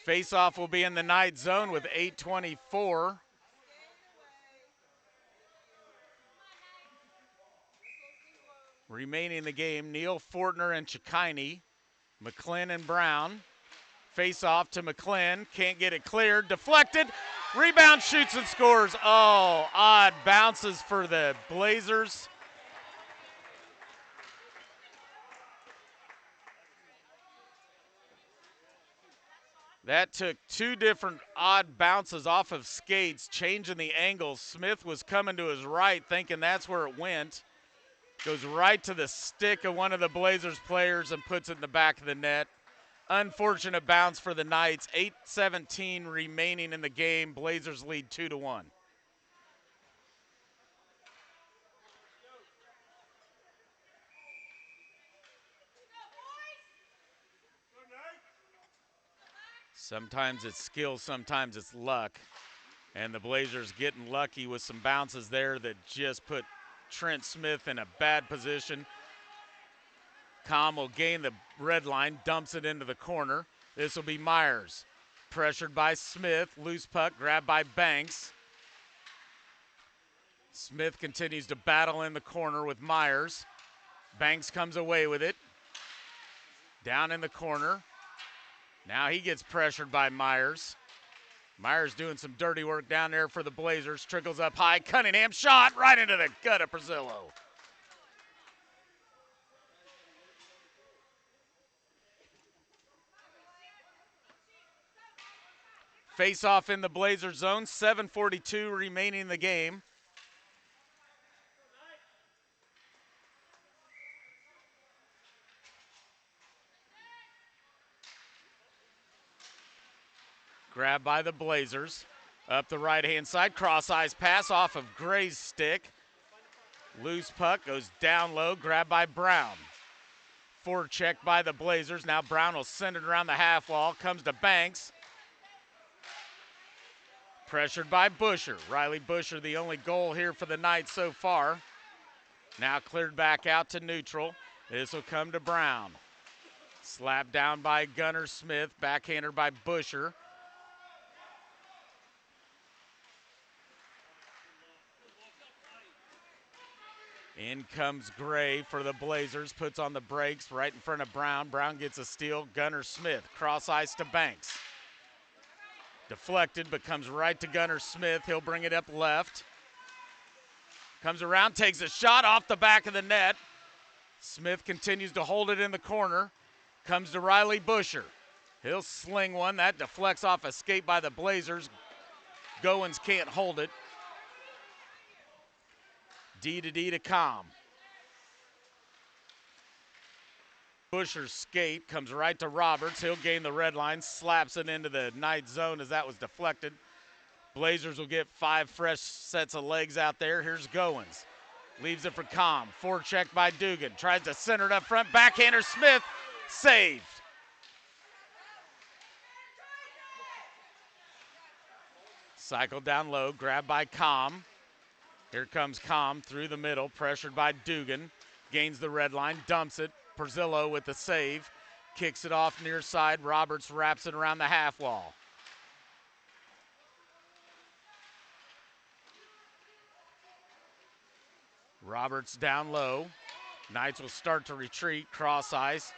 Face-off will be in the Knight zone with 8:24. Remaining in the game, Neal, Fortner, and Chikini. McClin and Brown. Face off to McClin. Can't get it cleared. Deflected. Rebound, shoots, and scores. Oh, odd bounces for the Blazers. That took two different odd bounces off of skates, changing the angle. Smith was coming to his right, thinking that's where it went. Goes right to the stick of one of the Blazers players and puts it in the back of the net. Unfortunate bounce for the Knights. 8:17 remaining in the game. Blazers lead 2-1. Sometimes it's skill, sometimes it's luck. And the Blazers getting lucky with some bounces there that just put Trent Smith in a bad position. Com will gain the red line, dumps it into the corner. This will be Myers. Pressured by Smith. Loose puck grabbed by Banks. Smith continues to battle in the corner with Myers. Banks comes away with it. Down in the corner. Now he gets pressured by Myers. Myers doing some dirty work down there for the Blazers. Trickles up high. Cunningham shot right into the gut of Brazillo. Face off in the Blazer zone. 7:42 remaining in the game. Grabbed by the Blazers. Up the right-hand side. Cross-ice pass off of Gray's stick. Loose puck goes down low. Grabbed by Brown. Forecheck by the Blazers. Now Brown will send it around the half wall. Comes to Banks. Pressured by Busher. Riley Busher, the only goal here for the Knights so far. Now cleared back out to neutral. This will come to Brown. Slapped down by Gunnar Smith. Backhander by Busher. In comes Gray for the Blazers. Puts on the brakes right in front of Brown. Brown gets a steal. Gunnar Smith. Cross ice to Banks. Deflected, but comes right to Gunnar Smith. He'll bring it up left. Comes around, takes a shot off the back of the net. Smith continues to hold it in the corner. Comes to Riley Busher. He'll sling one. That deflects off a skate by the Blazers. Goins can't hold it. D to Com. Busher's skate comes right to Roberts. He'll gain the red line, slaps it into the Knight zone as that was deflected. Blazers will get 5 fresh sets of legs out there. Here's Goins. Leaves it for Com. Forecheck by Dugan. Tries to center it up front. Backhander Smith. Saved. Cycle down low, grabbed by Com. Here comes Com through the middle, pressured by Dugan. Gains the red line, dumps it. Perzillo with the save. Kicks it off near side. Roberts wraps it around the half wall. Roberts down low. Knights will start to retreat. Cross ice.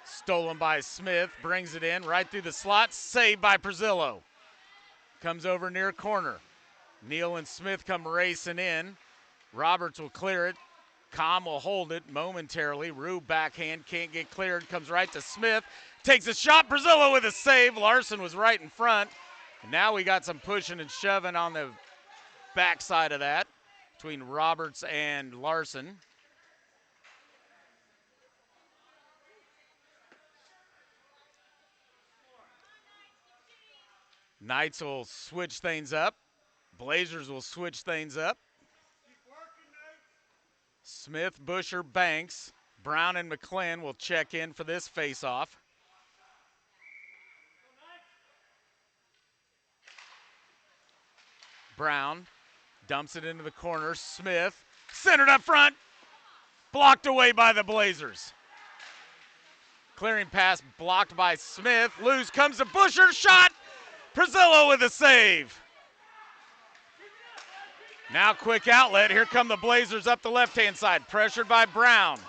Stolen by Smith. Brings it in right through the slot. Saved by Perzillo. Comes over near corner. Neal and Smith come racing in. Roberts will clear it. Com will hold it momentarily. Rube backhand, can't get cleared. Comes right to Smith. Takes a shot. Perzillo with a save. Larson was right in front. And now we got some pushing and shoving on the backside of that between Roberts and Larson. Knights will switch things up. Blazers will switch things up. Smith, Busher, Banks, Brown, and McClin will check in for this face-off. Brown dumps it into the corner. Smith, centered up front, blocked away by the Blazers. Clearing pass blocked by Smith. Loose comes to Busher, shot. Perzillo with a save. Now quick outlet. Here come the Blazers up the left-hand side. Pressured by Brown.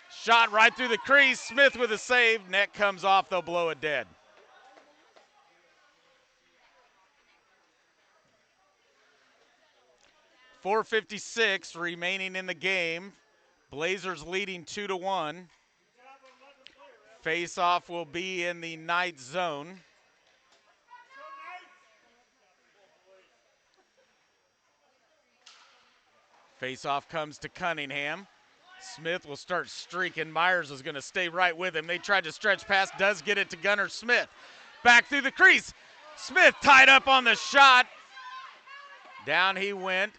Shot right through the crease. Smith with a save. Net comes off. They'll blow it dead. .456 remaining in the game. Blazers leading 2-1. Face-off will be in the Knight zone. Face-off comes to Cunningham. Smith will start streaking. Myers is going to stay right with him. They tried to stretch pass, does get it to Gunnar Smith. Back through the crease. Smith tied up on the shot. Down he went.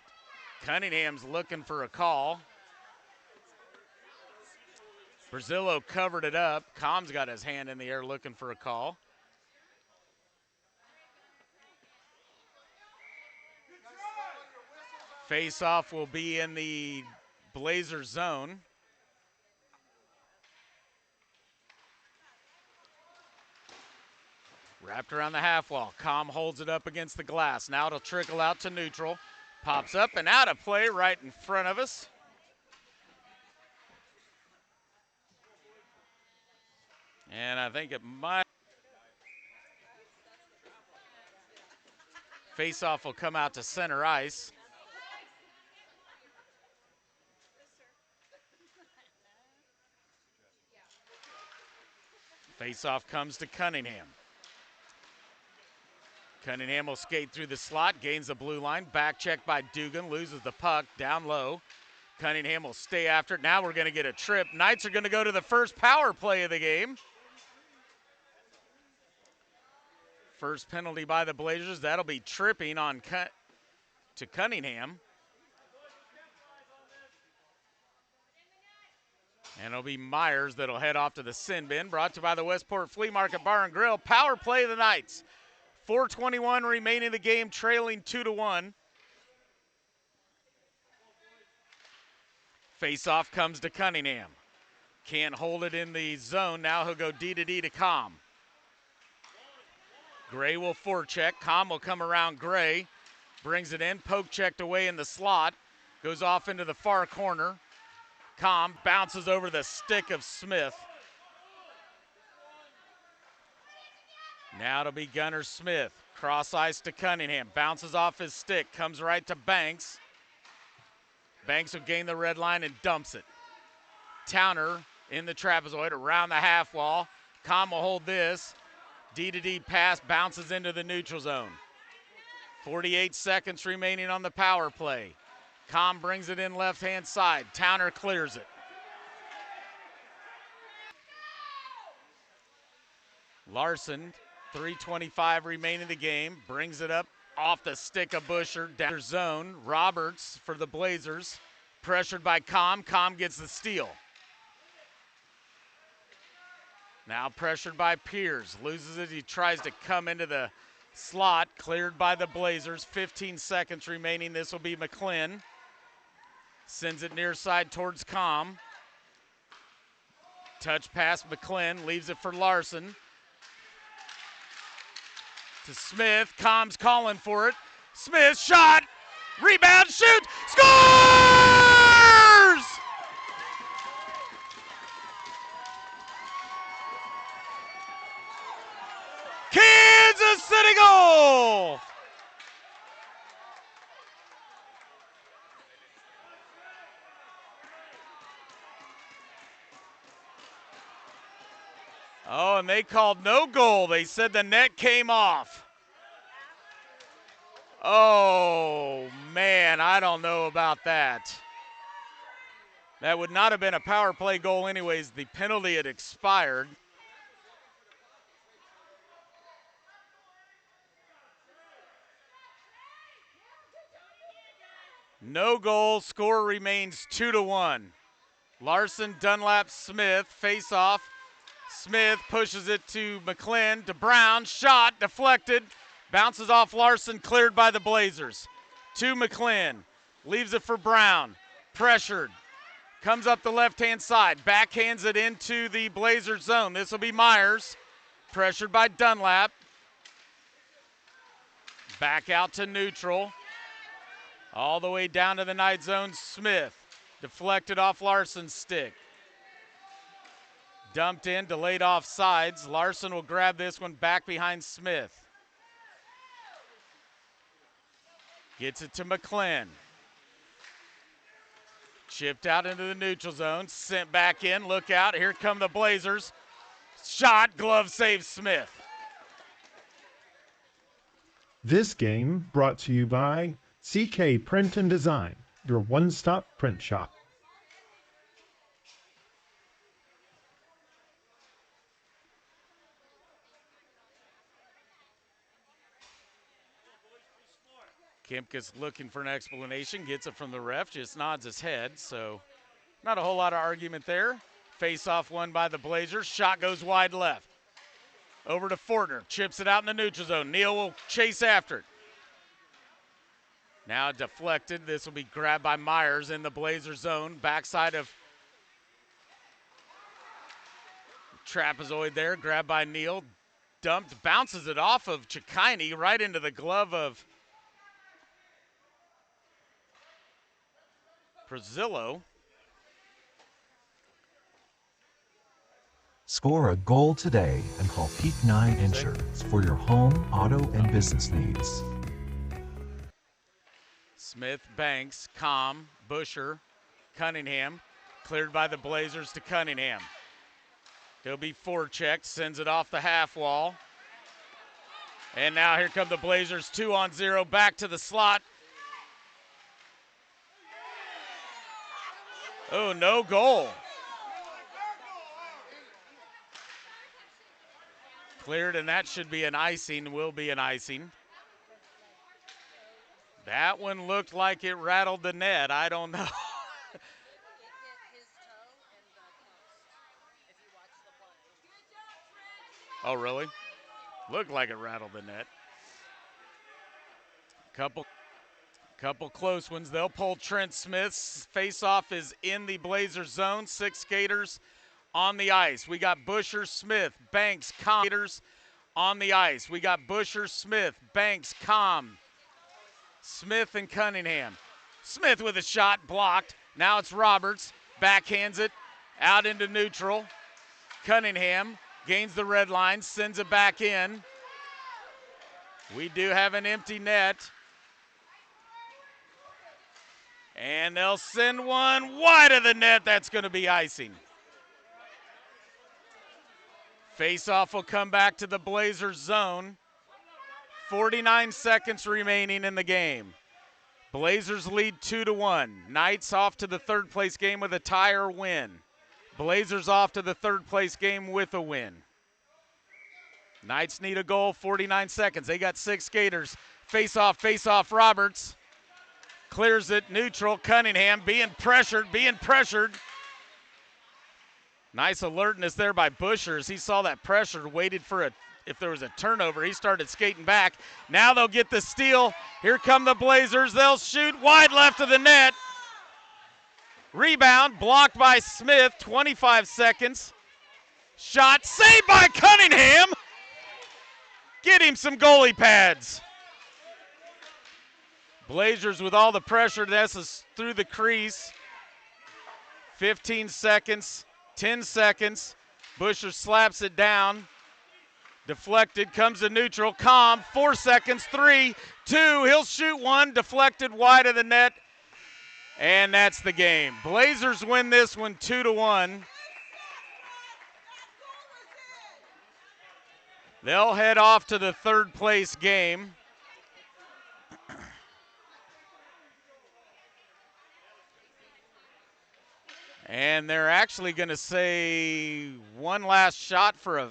Cunningham's looking for a call. Perzillo covered it up. Com's got his hand in the air looking for a call. Face-off will be in the Blazer zone. Wrapped around the half wall. Com holds it up against the glass. Now it'll trickle out to neutral. Pops up and out of play right in front of us. And I think it might. Face-off will come out to center ice. Face-off comes to Cunningham. Cunningham will skate through the slot, gains the blue line. Back check by Dugan, loses the puck down low. Cunningham will stay after it. Now we're going to get a trip. Knights are going to go to the first power play of the game. First penalty by the Blazers. That'll be tripping on to Cunningham. And it'll be Myers that'll head off to the sin bin. Brought to you by the Westport Flea Market Bar and Grill. Power play of the Knights. 4:21 remaining in the game, trailing 2-1. Face-off comes to Cunningham. Can't hold it in the zone. Now he'll go D to Com. Gray will forecheck. Com will come around Gray. Brings it in. Poke checked away in the slot. Goes off into the far corner. Com bounces over the stick of Smith. Now it'll be Gunnar Smith. Cross ice to Cunningham. Bounces off his stick. Comes right to Banks. Banks will gain the red line and dumps it. Towner in the trapezoid around the half wall. Com will hold this. D to D pass bounces into the neutral zone. 48 seconds remaining on the power play. Com brings it in left-hand side. Towner clears it. Larson, 3:25 remaining in the game, brings it up off the stick of Busher, down zone. Roberts for the Blazers, pressured by Com. Com gets the steal. Now pressured by Pierce, loses it, he tries to come into the slot, cleared by the Blazers, 15 seconds remaining, this will be McClin. Sends it near side towards Com. Touch pass McClin, leaves it for Larson. To Smith, Com's calling for it. Smith, shot, rebound, shoot, scores! Kansas City goal! Oh, and they called no goal. They said the net came off. Oh, man, I don't know about that. That would not have been a power play goal anyways. The penalty had expired. No goal, score remains 2-1. Larson, Dunlap, Smith, face off. Smith pushes it to McClin, to Brown, shot, deflected, bounces off Larson, cleared by the Blazers. To McClin, leaves it for Brown, pressured, comes up the left-hand side, backhands it into the Blazers zone. This will be Myers, pressured by Dunlap. Back out to neutral. All the way down to the night zone, Smith. Deflected off Larson's stick. Dumped in, delayed off sides. Larson will grab this one back behind Smith. Gets it to McClin. Chipped out into the neutral zone, sent back in, look out, here come the Blazers. Shot, glove save Smith. This game brought to you by CK Print and Design, your one-stop print shop. Kempkus looking for an explanation, gets it from the ref, just nods his head, so not a whole lot of argument there. Face-off won by the Blazers, shot goes wide left. Over to Fortner, chips it out in the neutral zone. Neal will chase after it. Now deflected, this will be grabbed by Myers in the Blazer zone. Backside of Trapezoid there, grabbed by Neal. Dumped, bounces it off of Chikaini right into the glove of Brazillo. Score a goal today and call Peak 9 Insurance for your home, auto, and business needs. Smith, Banks, Com, Busher, Cunningham. Cleared by the Blazers to Cunningham. He'll be forechecked, sends it off the half wall. And now here come the Blazers, 2-on-0, back to the slot. Oh, no goal. Cleared, and that should be an icing, will be an icing. That one looked like it rattled the net. I don't know. Oh, really? Looked like it rattled the net. Couple close ones. They'll pull Trent Smith's face-off is in the Blazers zone. 6 skaters on the ice. We got Busher, Smith, Banks, Com. Skaters on the ice. We got Busher, Smith, Banks, Com. Smith and Cunningham. Smith with a shot, blocked. Now it's Roberts, backhands it out into neutral. Cunningham gains the red line, sends it back in. We do have an empty net. And they'll send one wide of the net. That's going to be icing. Face-off will come back to the Blazers zone. 49 seconds remaining in the game. Blazers lead 2-1. Knights off to the third place game with a tie or win. Blazers off to the third place game with a win. Knights need a goal, 49 seconds. They got 6 skaters. Face off, Roberts. Clears it, neutral, Cunningham being pressured. Nice alertness there by Bushers. He saw that pressure, waited for if there was a turnover. He started skating back. Now they'll get the steal. Here come the Blazers. They'll shoot wide left of the net. Rebound blocked by Smith, 25 seconds. Shot saved by Cunningham. Get him some goalie pads. Blazers with all the pressure. This is through the crease. 15 seconds, 10 seconds. Busher slaps it down. Deflected, comes to neutral. Calm, 4 seconds, 3, 2. He'll shoot one, deflected wide of the net. And that's the game. Blazers win this one 2-1. They'll head off to the third place game. And they're actually going to say one last shot for a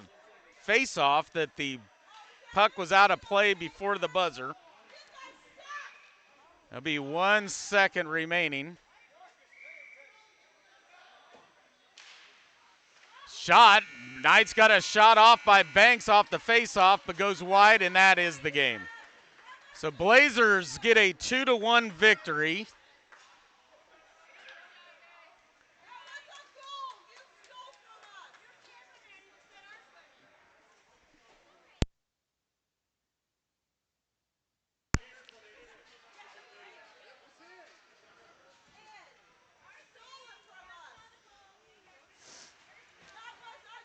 face-off, that the puck was out of play before the buzzer. There'll be 1 second remaining. Shot. Knights got a shot off by Banks off the face-off, but goes wide, and that is the game. So Blazers get a 2-1 victory.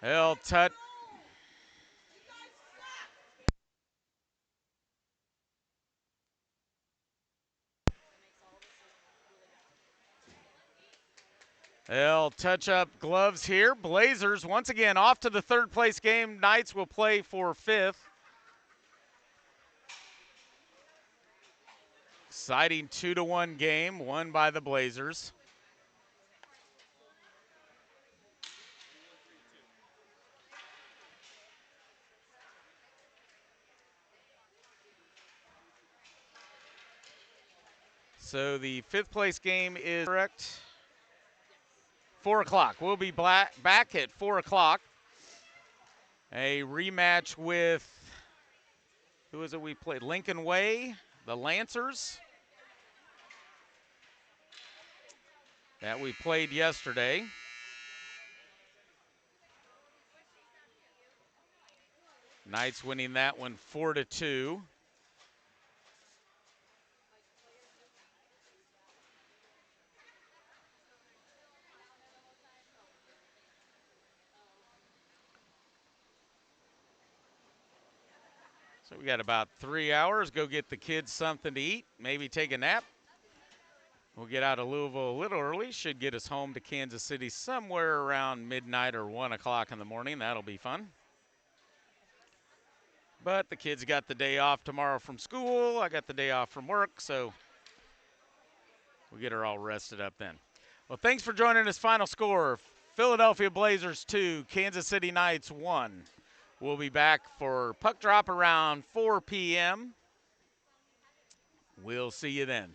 They'll touch. They'll touch up gloves here. Blazers once again off to the third place game. Knights will play for 5th. Exciting 2-1 game won by the Blazers. So the 5th place game is correct. 4 o'clock. We'll be back at 4 o'clock. A rematch with, who is it we played? Lincoln Way, the Lancers. That we played yesterday. Knights winning that one 4-2. So we got about 3 hours. Go get the kids something to eat, maybe take a nap. We'll get out of Louisville a little early. Should get us home to Kansas City somewhere around midnight or 1 o'clock in the morning. That'll be fun. But the kids got the day off tomorrow from school. I got the day off from work, so we'll get her all rested up then. Well, thanks for joining us. Final score, Philadelphia Blazers 2, Kansas City Knights 1. We'll be back for puck drop around 4 p.m. We'll see you then.